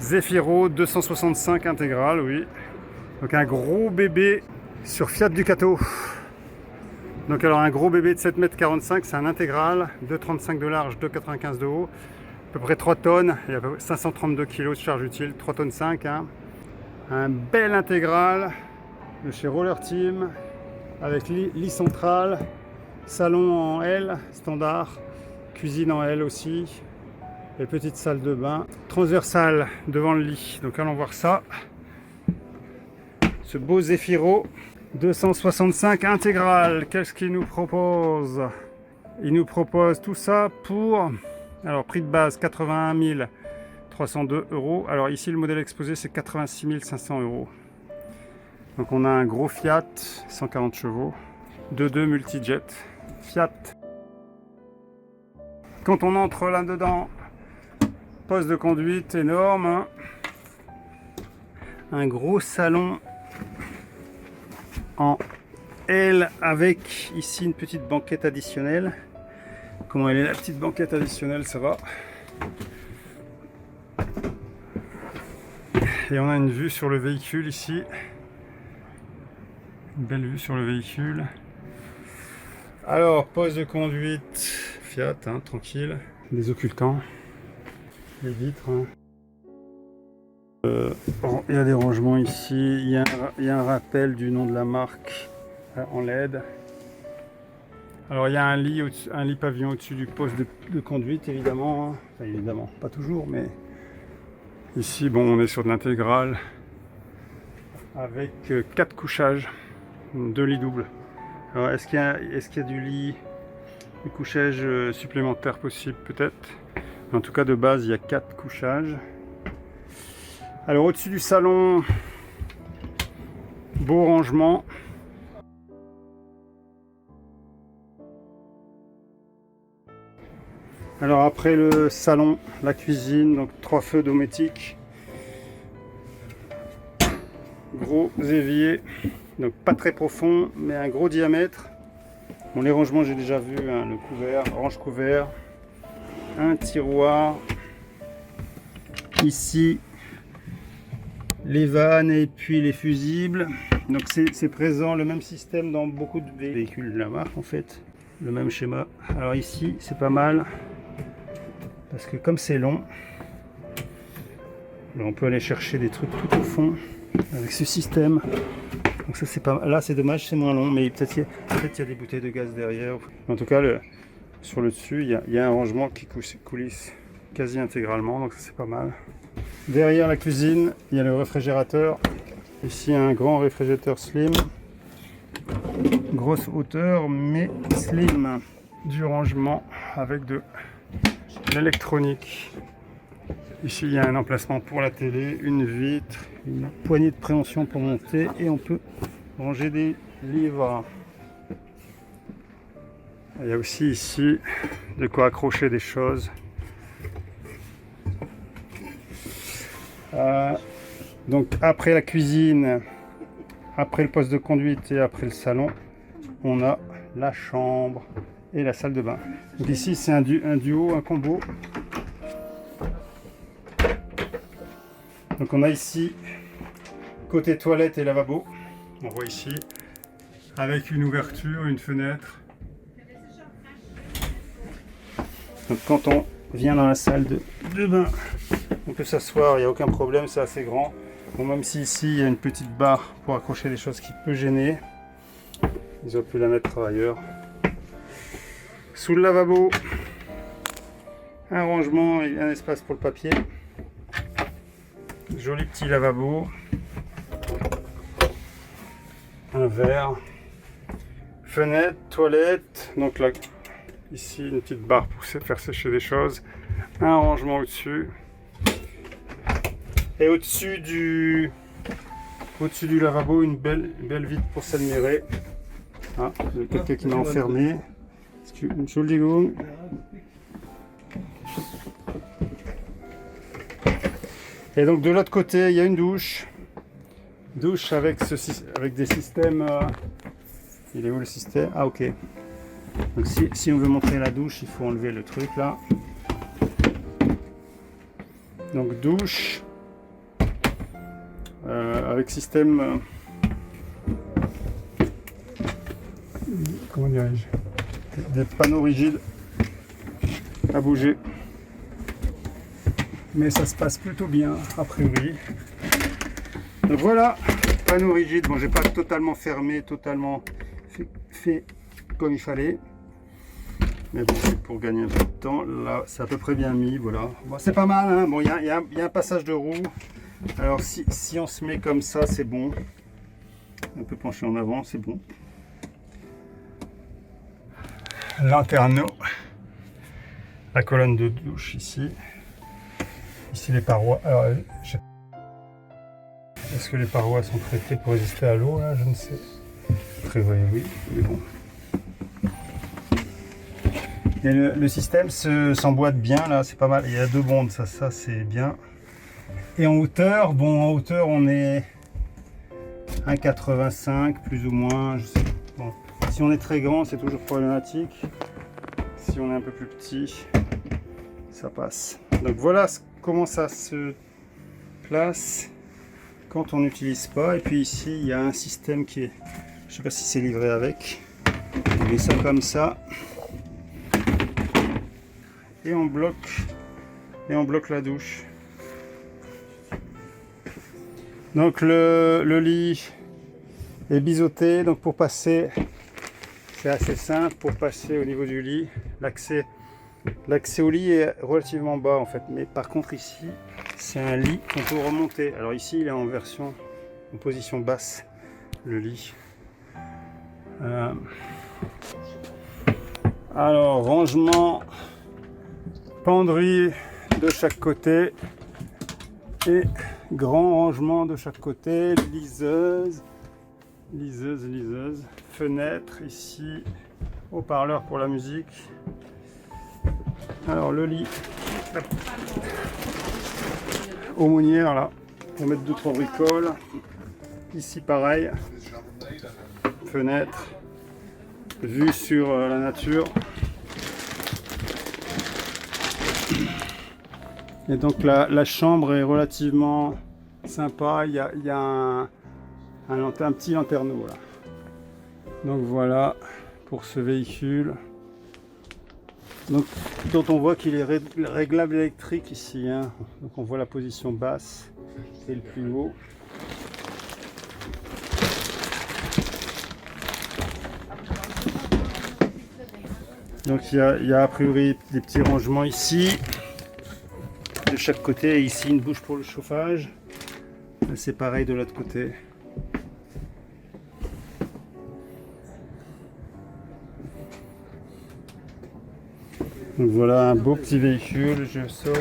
Zefiro 265 intégral, oui. Donc un gros bébé sur Fiat Ducato. Donc alors un gros bébé de 7,45 m, c'est un intégral, 2,35 de large, 2,95 de haut, à peu près 3 tonnes, il y a 532 kg de charge utile, 3 tonnes 5. Hein. Un bel intégral de chez Roller Team, avec lit central, salon en L standard, cuisine en L aussi, et petite salle de bain, transversale devant le lit. Donc allons voir ça. Ce beau Zefiro 265 intégral, qu'est-ce qu'il nous propose? Il nous propose tout ça pour, alors prix de base 81 302 €. Alors ici le modèle exposé c'est 86 500 €. Donc on a un gros Fiat 140 chevaux, 2.2 multijet Fiat. Quand on entre là-dedans, poste de conduite énorme, hein. Un gros salon en L avec ici une petite banquette additionnelle. Comment elle est la petite banquette additionnelle, ça va. Et on a une vue sur le véhicule ici. Une belle vue sur le véhicule. Alors, poste de conduite Fiat, hein, tranquille. Des occultants. Les vitres. Hein. Il y a des rangements ici. Il y a un rappel du nom de la marque en LED. Alors, il y a un lit pavillon au-dessus du poste de conduite, évidemment. Hein. Enfin, évidemment, pas toujours, mais ici, bon, on est sur de l'intégrale avec 4 couchages. 2 lits doubles. Alors est-ce qu'il y a du couchage supplémentaire possible? Peut-être. En tout cas de base il y a 4 couchages. Alors au-dessus du salon, beau rangement. Alors après le salon, la cuisine, donc 3 feux domestiques. Gros évier. Donc pas très profond, mais un gros diamètre. Bon, les rangements j'ai déjà vu, hein, le couvert, range couvert, un tiroir. Ici, les vannes et puis les fusibles. Donc c'est présent, le même système dans beaucoup de véhicules de la marque en fait. Le même schéma. Alors ici, c'est pas mal. Parce que comme c'est long, on peut aller chercher des trucs tout au fond avec ce système. Donc ça c'est pas, là c'est dommage, c'est moins long, mais peut-être il y a des bouteilles de gaz derrière. En tout cas sur le dessus il y a un rangement qui coulisse quasi intégralement, donc ça c'est pas mal. Derrière la cuisine il y a le réfrigérateur. Ici un grand réfrigérateur slim, grosse hauteur mais slim. Du rangement avec de l'électronique. Ici il y a un emplacement pour la télé, une vitre, une poignée de préhension pour monter et on peut ranger des livres. Il y a aussi ici de quoi accrocher des choses. Donc après la cuisine, après le poste de conduite et après le salon, on a la chambre et la salle de bain. Donc ici c'est un duo, un combo. Donc on a ici côté toilette et lavabo, on voit ici, avec une ouverture, une fenêtre. Donc quand on vient dans la salle de bain, on peut s'asseoir, il n'y a aucun problème, c'est assez grand. Bon, même si ici il y a une petite barre pour accrocher des choses qui peut gêner, ils ont pu la mettre ailleurs. Sous le lavabo, un rangement et un espace pour le papier. Joli petit lavabo, un verre, fenêtre, toilette, donc là, ici une petite barre pour faire sécher des choses, un rangement au-dessus, et au-dessus du lavabo une belle vitre pour s'admirer. Ah, il y a quelqu'un qui m'a enfermé, une jolie gomme. Et donc de l'autre côté, il y a une douche avec des systèmes. Il est où le système? Ah ok. Donc si on veut montrer la douche, il faut enlever le truc là. Donc douche, avec système, comment dirais-je, des panneaux rigides à bouger. Mais ça se passe plutôt bien, a priori. Donc voilà, panneau rigide. Bon, j'ai pas totalement fermé, totalement fait comme il fallait. Mais bon, c'est pour gagner un peu de temps. Là, c'est à peu près bien mis, voilà. Bon, c'est pas mal, hein. Bon, il y a un passage de roue. Alors, si on se met comme ça, c'est bon. Un peu penché en avant, c'est bon. Lanterneau. La colonne de douche ici. Ici, les parois. Alors, est-ce que les parois sont traitées pour résister à l'eau, là? Je ne sais. A priori, oui, mais bon. Et le système s'emboîte bien, là, c'est pas mal. Il y a 2 bondes, ça c'est bien. Et en hauteur, bon, en hauteur, on est 1,85 plus ou moins. Je sais, bon. Si on est très grand, c'est toujours problématique. Si on est un peu plus petit, ça passe. Donc voilà comment ça se place quand on n'utilise pas. Et puis ici, il y a un système qui est, je sais pas si c'est livré avec. On met ça comme ça. Et on bloque la douche. Donc le lit est biseauté, donc pour passer, c'est assez simple. Pour passer au niveau du lit, l'accès au lit est relativement bas en fait, mais par contre ici c'est un lit qu'on peut remonter. Alors ici il est en position basse, le lit. Alors rangement, penderie de chaque côté et grand rangement de chaque côté, liseuse, fenêtre ici, haut-parleur pour la musique. Alors le lit, aumônière là, pour mettre 2-3 bricoles. Ici pareil, fenêtre, vue sur la nature. Et donc la chambre est relativement sympa, il y a un petit lanterneau là. Donc voilà pour ce véhicule. Donc, dont on voit qu'il est réglable électrique ici, hein. Donc on voit la position basse et le plus haut. Donc il y a a priori des petits rangements ici de chaque côté, et ici une bouche pour le chauffage. C'est pareil de l'autre côté. Donc voilà un beau petit véhicule, je sors.